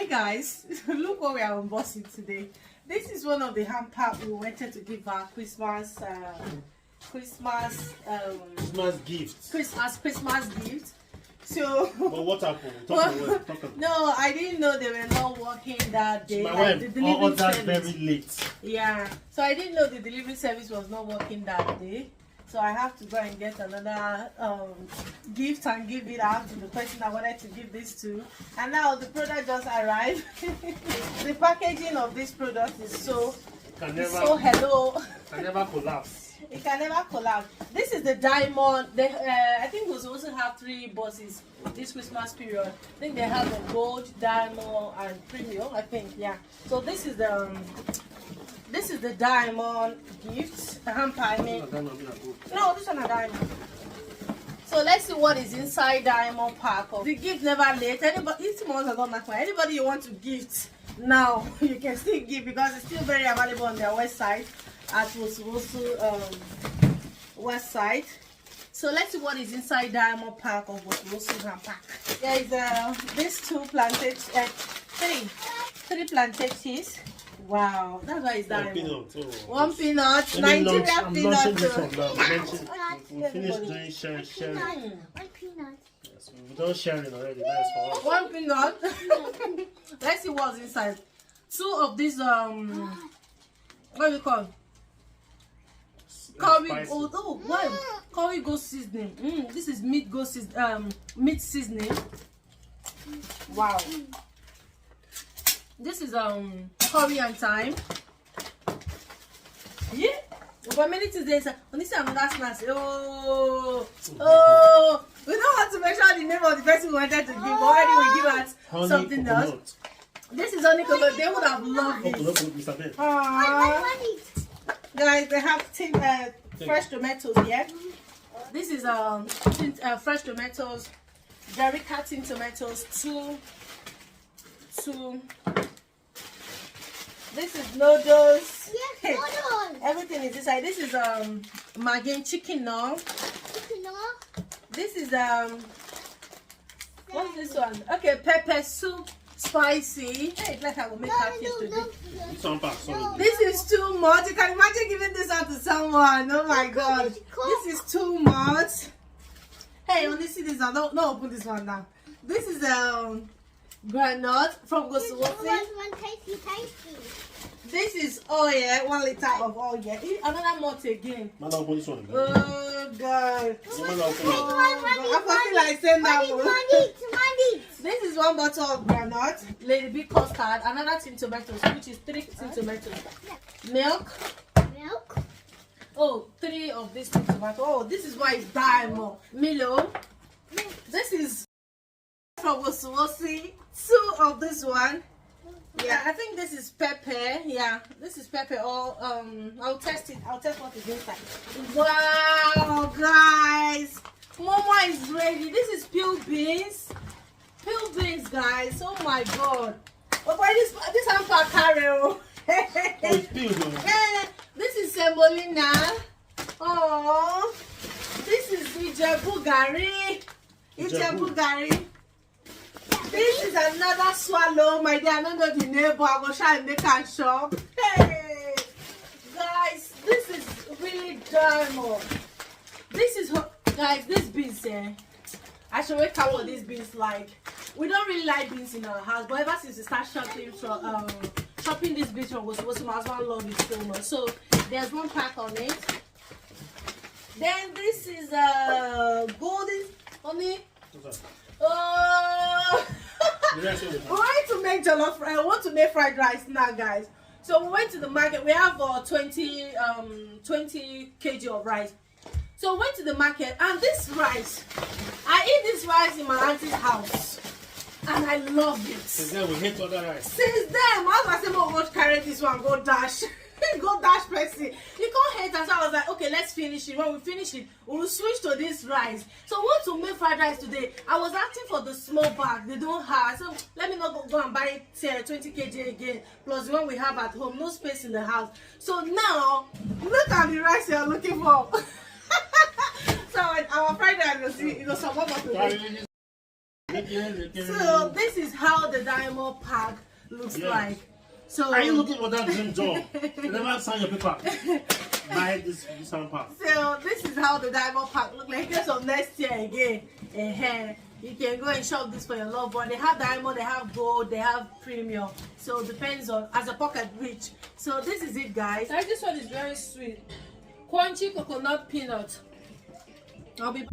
Hi guys, look what we are unboxing today. This is one of the hamper we wanted to give our Christmas gift. Christmas gift. So but what happened? No, I didn't know they were not working that day. My like wife the delivery ordered service. very late. Yeah, so I didn't know the delivery service was not working that day. So I have to go and get another gift and give it out to the person I wanted to give this to. And now the product just arrived. The packaging of this product is so hello. Can never collapse. It can never collapse. This is the diamond. They, I think we also have 3 boxes this Christmas period. I think they have the gold, diamond, and premium. I think, yeah. So this is the diamond gift. The hamper. I mean, no, this one a diamond. So let's see what is inside diamond pack. The gift never late. Anybody, anybody you want to gift now, you can still give because it's still very available on their website at Wosu website. So let's see what is inside diamond pack of Wosu pack. There is these 2 plantain, 3 plantain cheese. Wow, that's why it's diamond. One peanut, Nigerian peanut. We finished doing sharing. One peanut. Yes, we've done sharing already. That's for us. One peanut. Let's see what's inside. 2 of these what do you call? Curry. Curry ghost seasoning. This is meat meat seasoning. Wow. This is curry and thyme. Yeah. But many things there. When you say another snack, oh, we don't want to mention the name of the person we wanted to give. But already we give out something else. This is only because they would have loved it. Guys, they have fresh tomatoes here. This is fresh tomatoes, very cutting tomatoes, 2. This is noodles. Yes, noodles. Everything is inside. This is Maggi chicken now. This is what's this one? Okay, pepper soup, spicy. Hey, it's like I will make catfish today. This is too much. You can imagine giving this out to someone. Oh my god, this is too much. Hey, only see this. Don't open this one now. This is granite from Gosuwosi. This is oil, 1 liter of oil. Another malt again. Oh god. I feel like saying that. This is 1 bottle of granite, Lady B custard, another tin tomatoes, which is 3 tin tomatoes. Milk. Oh, 3 of these tin tomatoes. Oh, this is why it's diamond. Milo. This is from Gosuwosi. 2 of this one. Yeah, I think this is pepper. Yeah, this is pepper. Or I'll test it. I'll test what is inside. Wow, guys, Mama is ready. This is peeled beans. Peeled beans, guys. Oh my god. Oh, boy, this hamper carry. This is semolina. Oh, this is Ijebu gari. Ijebu gari. This is another swallow, my dear. I don't know the neighbor. I will try and make a shop. Hey, guys, this is really diamond. This is guys. This beans here. I should wake up what these beans like. We don't really like beans in our house, but ever since we start shopping from shopping this beans from Wosu, my husband loves it so much. So there's 1 pack on it. Then this is golden honey. Oh. We want to make jollof. I want to make fried rice now, guys. So we went to the market. We have 20 kg of rice. So we went to the market, and this rice, I eat this rice in my auntie's house, and I love it. Since then, we hate other rice. Since then, my husband said, "Oh, go carry this one, go dash." Go dash Percy. You can't hate us. So I was like, okay, let's finish it. When we finish it, we'll switch to this rice. So I want to make fried rice today. I was asking for the small bag. They don't have. So let me not go and buy 20 kg again. Plus the one we have at home. No space in the house. So now, look at the rice you're looking for. So our fried rice, you know, some of us So this is how the diamond pack looks like. So are you looking for that dream job? You never sign your paper. Buy this hamper. So this is how the diamond pack look like. In case of next year again, you can go and shop this for your loved one. They have diamond, they have gold, they have premium. So it depends on as a pocket rich. So this is it, guys. Like this one is very sweet. Crunchy coconut peanut. I'll be